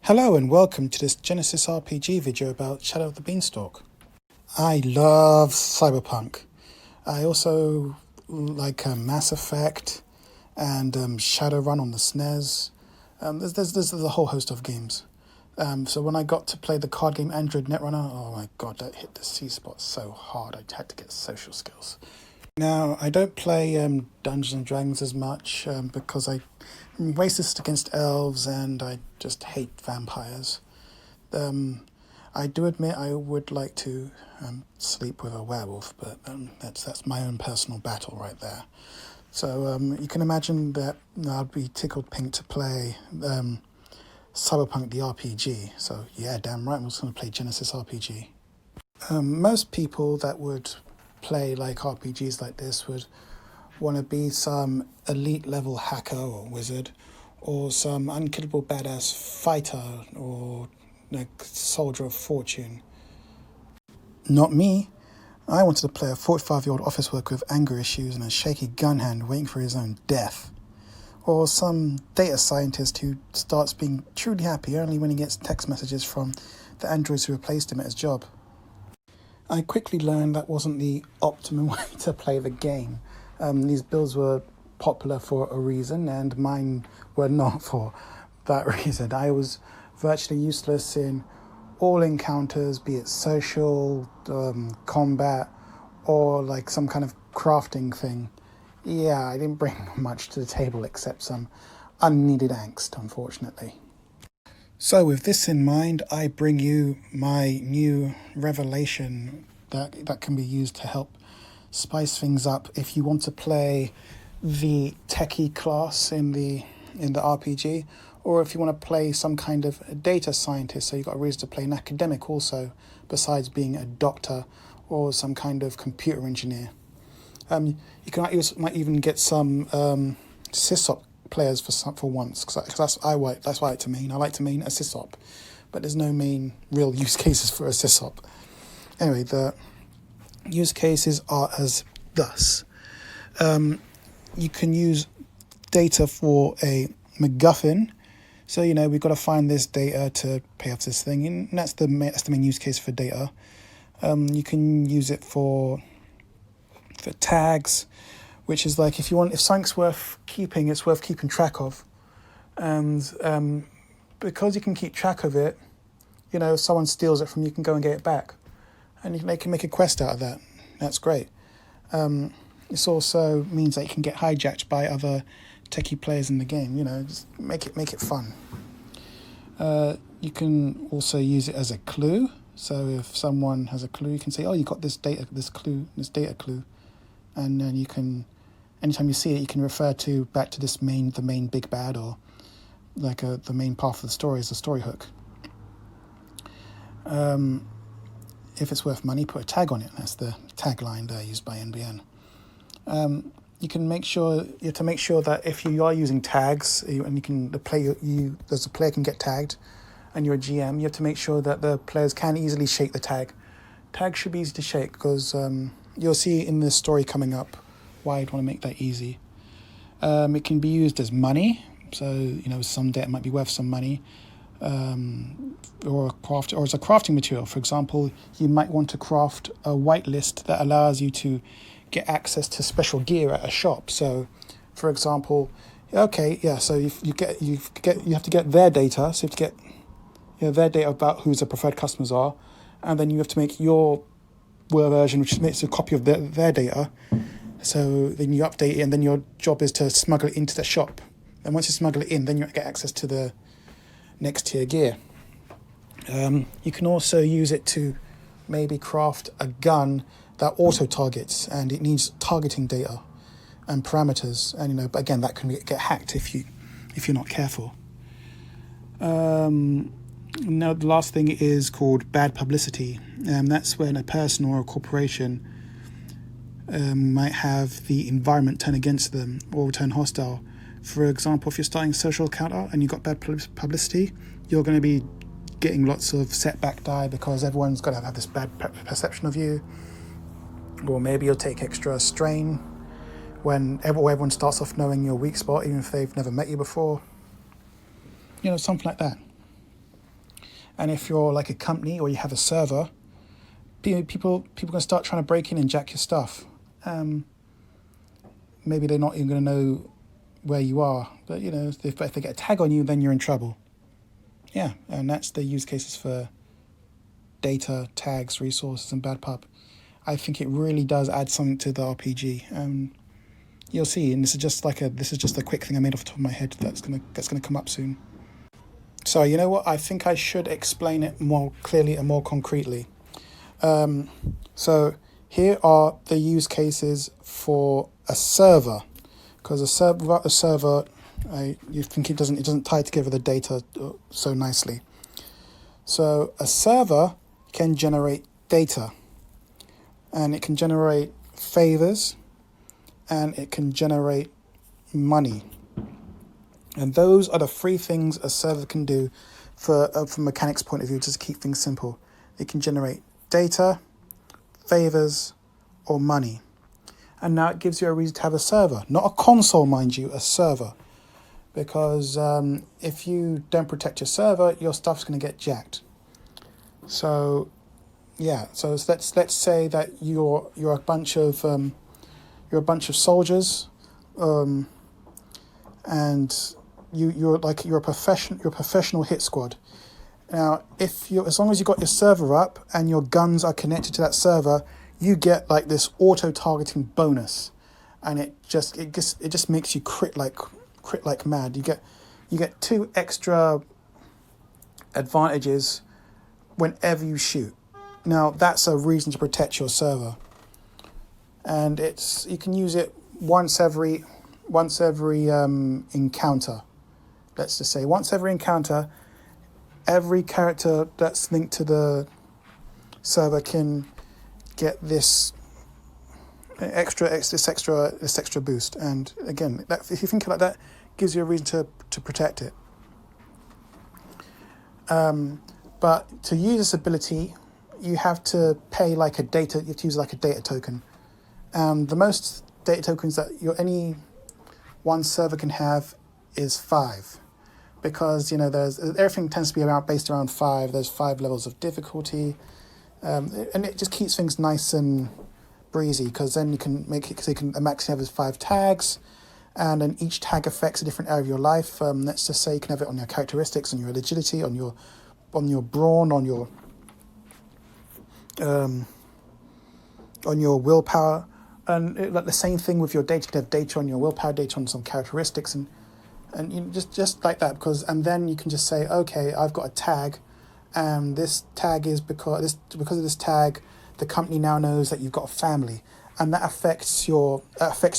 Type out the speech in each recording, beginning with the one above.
Hello and welcome to this Genesys RPG video about Shadow of the Beanstalk. I love cyberpunk. I also like Mass Effect and Shadowrun on the SNES. There's a whole host of games. So when I got to play the card game Android Netrunner, oh my god, that hit the C-spot so hard. I had to get social skills. Now, I don't play Dungeons and Dragons as much because I'm racist against elves and I just hate vampires. I do admit I would like to sleep with a werewolf, but that's my own personal battle right there. So you can imagine that I'd be tickled pink to play Cyberpunk the RPG. So yeah, damn right, I'm just going to play Genesys RPG. Most people that would play like RPGs like this would want to be some elite level hacker or wizard, or some unkillable badass fighter or like soldier of fortune. Not me. I wanted to play a 45-year-old office worker with anger issues and a shaky gun hand waiting for his own death. Or some data scientist who starts being truly happy only when he gets text messages from the androids who replaced him at his job. I quickly learned that wasn't the optimum way to play the game. These builds were popular for a reason, and mine were not for that reason. I was virtually useless in all encounters, be it social, combat, or like some kind of crafting thing. Yeah, I didn't bring much to the table except some unneeded angst, unfortunately. So with this in mind, I bring you my new revelation that can be used to help spice things up if you want to play the techie class in the RPG, or if you want to play some kind of data scientist, so you've got a reason to play an academic also, besides being a doctor or some kind of computer engineer. You might even get some SysOps players for once, because that's what I like to mean. I like to mean a SysOps, but there's no main real use cases for a SysOps. Anyway, the use cases are as thus. You can use data for a MacGuffin. So, we've got to find this data to pay off this thing, and that's the main use case for data. You can use it for tags, which is like if something's worth keeping, it's worth keeping track of. And because you can keep track of it, if someone steals it from you, you can go and get it back. And they can make a quest out of that. That's great. This also means that you can get hijacked by other techie players in the game. Just make it fun. You can also use it as a clue. So if someone has a clue, you can say, "Oh, you got this data clue," and then you can, anytime you see it, you can refer back to the main big bad, or like the main path of the story is the story hook. If it's worth money, put a tag on it. That's the tagline there used by NBN. You have to make sure that if you are using tags, the player can get tagged, and you're a GM, you have to make sure that the players can easily shake the tag. Tags should be easy to shake because you'll see in the story coming up why I'd want to make that easy. It can be used as money, so some data might be worth some money, or as a crafting material. For example, you might want to craft a whitelist that allows you to get access to special gear at a shop. So, for example, so you have to get their data. So you have to get their data about who the preferred customers are, and then you have to make your version, which makes a copy of their data. So then you update it, and then your job is to smuggle it into the shop. And once you smuggle it in, then you get access to the next tier gear. You can also use it to maybe craft a gun that auto targets, and it needs targeting data and parameters. And but again, that can get hacked if you're not careful. Now the last thing is called bad publicity. That's when a person or a corporation might have the environment turn against them or turn hostile. For example, if you're starting a social account out and you've got bad publicity, you're going to be getting lots of setback die because everyone's going to have this bad perception of you. Or maybe you'll take extra strain when everyone starts off knowing your weak spot, even if they've never met you before. Something like that. And if you're like a company or you have a server, people can start trying to break in and jack your stuff. Maybe they're not even going to know where you are, but if they get a tag on you, then you're in trouble. Yeah, and that's the use cases for data, tags, resources, and bad pub. I think it really does add something to the RPG. You'll see, and this is just a quick thing I made off the top of my head that's gonna come up soon. So you know what? I think I should explain it more clearly and more concretely. So here are the use cases for a server, because without a server, you think it doesn't tie together the data so nicely. So a server can generate data, and it can generate favors, and it can generate money. And those are the three things a server can do from a mechanics point of view, just to keep things simple. It can generate data, favors, or money. And now it gives you a reason to have a server. Not a console, mind you, a server. Because if you don't protect your server, your stuff's going to get jacked. So, yeah. So let's say that you're a bunch of soldiers, and you're a professional hit squad. Now, as long as you got your server up and your guns are connected to that server, you get like this auto targeting bonus, and it just makes you crit like mad. You get 2 extra advantages whenever you shoot. Now that's a reason to protect your server, and you can use it once every encounter. Let's just say once every encounter, every character that's linked to the server can get this extra boost. And again, if you think like that, gives you a reason to protect it. But to use this ability, you have to pay you have to use like a data token. The most data tokens that any one server can have is 5, because everything tends to be based around 5. There's 5 levels of difficulty, and it just keeps things nice and breezy, because then you can make it, because you can max have 5 tags, and then each tag affects a different area of your life. Let's just say you can have it on your characteristics, on your agility, on your brawn, on your willpower. And like the same thing with your data. You can have data on your willpower, data on some characteristics, and you just like that, and then you can just say, okay, I've got a tag, and this tag is because of this tag, the company now knows that you've got a family, and that affects your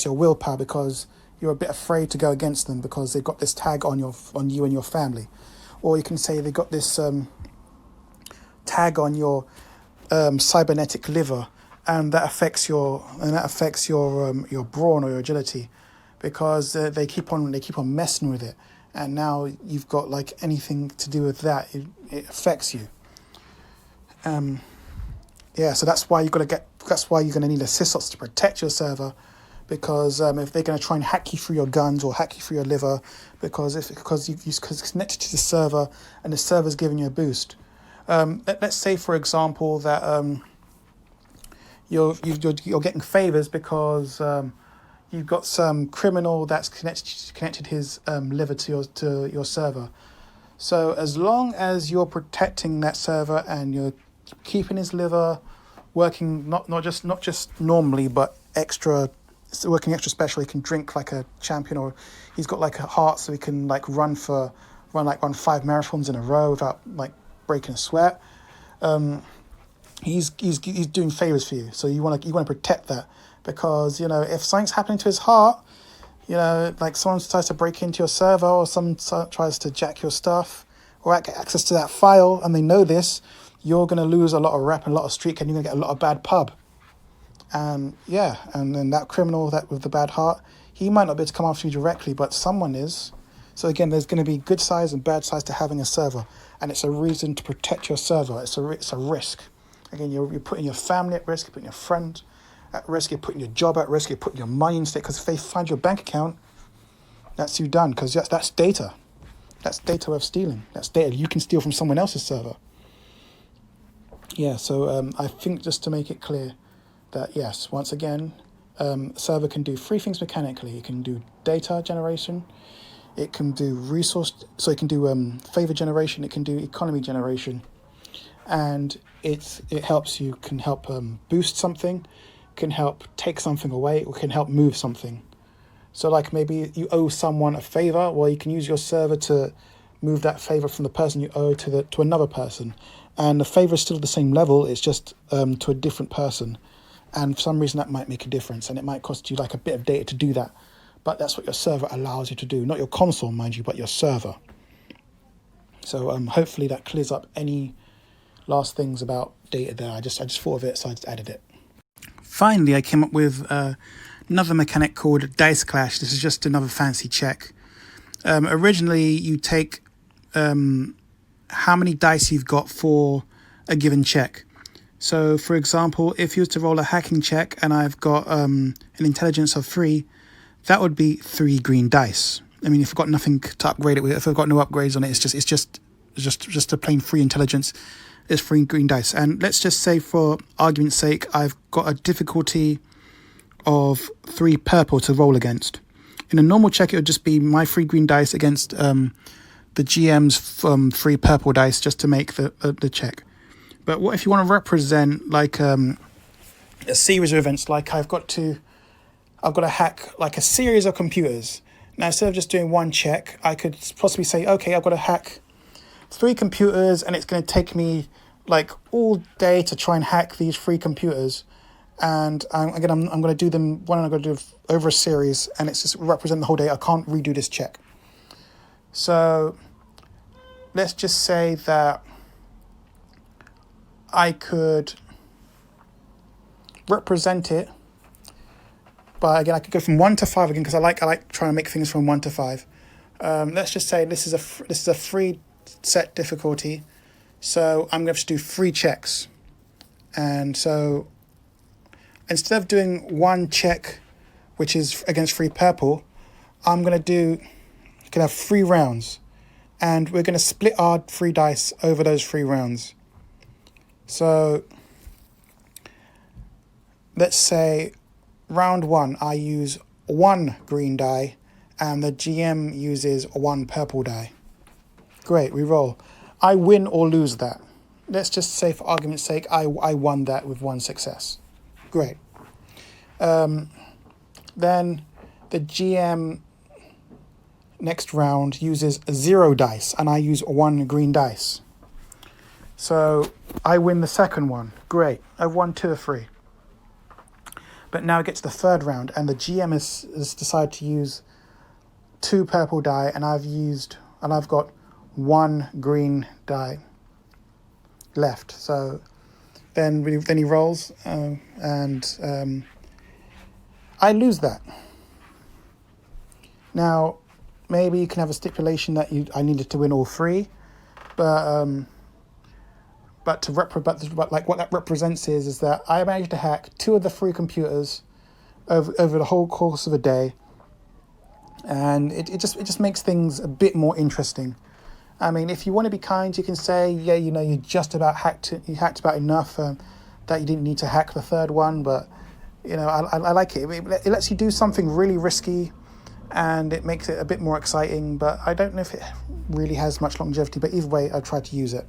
willpower, because you're a bit afraid to go against them because they've got this tag on you and your family. Or you can say they got this tag on your cybernetic liver, and that affects your brawn or your agility, because they keep on messing with it, and now you've got like anything to do with that, it affects you. So that's why you're going to need a SysOps to protect your server, because if they're going to try and hack you through your guns or hack you through your liver, because it's connected to the server and the server's giving you a boost. Let's say, for example, that you're getting favors because you've got some criminal that's connected his liver to your server. So as long as you're protecting that server and you're keeping his liver working, not just normally, but working extra special, he can drink like a champion, or he's got like a heart, so he can like run 5 marathons in a row without like breaking a sweat. He's doing favors for you, so you want to protect that, because if something's happening to his heart, like someone tries to break into your server, or someone tries to jack your stuff or get access to that file, and they know this, you're going to lose a lot of rep and a lot of streak, and you're going to get a lot of bad pub. And then that criminal that with the bad heart, he might not be able to come after you directly, but someone is. So again, there's going to be good size and bad size to having a server, and it's a reason to protect your server. It's a risk. Again, you're putting your family at risk, you're putting your friend at risk, you're putting your job at risk, you're putting your money in stake, because if they find your bank account, that's you done, because that's data. That's data worth stealing. That's data you can steal from someone else's server. Yeah, so I think just to make it clear that yes, once again, server can do three things mechanically. It can do data generation, it can do it can do favor generation, it can do economy generation, and it can help boost something, can help take something away, or can help move something. So like maybe you owe someone a favor, well, you can use your server to move that favor from the person you owe to another person, and the favor is still the same level. It's just to a different person, and for some reason that might make a difference, and it might cost you like a bit of data to do that. But that's what your server allows you to do, not your console, mind you, but your server. So hopefully that clears up any last things about data there. I just thought of it, so I just added it. Finally, I came up with another mechanic called dice clash. This is just another fancy check. Originally, you take how many dice you've got for a given check. So, for example, if you were to roll a hacking check and I've got an intelligence of 3, that would be 3 green dice. I mean, if I've got nothing to upgrade it with, if I've got no upgrades on it, it's just a plain 3 intelligence. It's 3 green dice. And let's just say, for argument's sake, I've got a difficulty of 3 purple to roll against. In a normal check, it would just be my 3 green dice against the GM's 3 purple dice just to make the check. But what if you want to represent like a series of events? Like I've got to hack like a series of computers. Now, instead of just doing one check, I could possibly say, okay, I've got to hack 3 computers, and it's going to take me like all day to try and hack these 3 computers. And I'm going to do them one, and I'm going to do over a series, and it's just represent the whole day. I can't redo this check. So let's just say that I could represent it, but again, I could go from 1 to 5 again, because I like trying to make things from 1 to 5. Let's just say this is a 3 set difficulty, so I'm going to have to do 3 checks. And so instead of doing 1 check, which is against 3 purple, I'm going to have 3 rounds, and we're going to split our 3 dice over those 3 rounds. So let's say round 1, I use 1 green die, and the GM uses 1 purple die. Great, we roll. I win or lose that. Let's just say, for argument's sake, I won that with 1 success. Great. Then the GM next round uses 0 dice, and I use 1 green dice. So I win the second one. Great. I've won 2 of 3. But now it gets to the third round, and the GM has decided to use 2 purple die, and I've got 1 green die left. So then he rolls, and I lose that. Now, maybe you can have a stipulation that I needed to win all 3, but what that represents is that I managed to hack 2 of the 3 computers over the whole course of a day, and it just makes things a bit more interesting. I mean, if you want to be kind, you can say, yeah, you just about hacked about enough that you didn't need to hack the 3rd one, but I like it. It lets you do something really risky, and it makes it a bit more exciting, but I don't know if it really has much longevity, but either way, I tried to use it.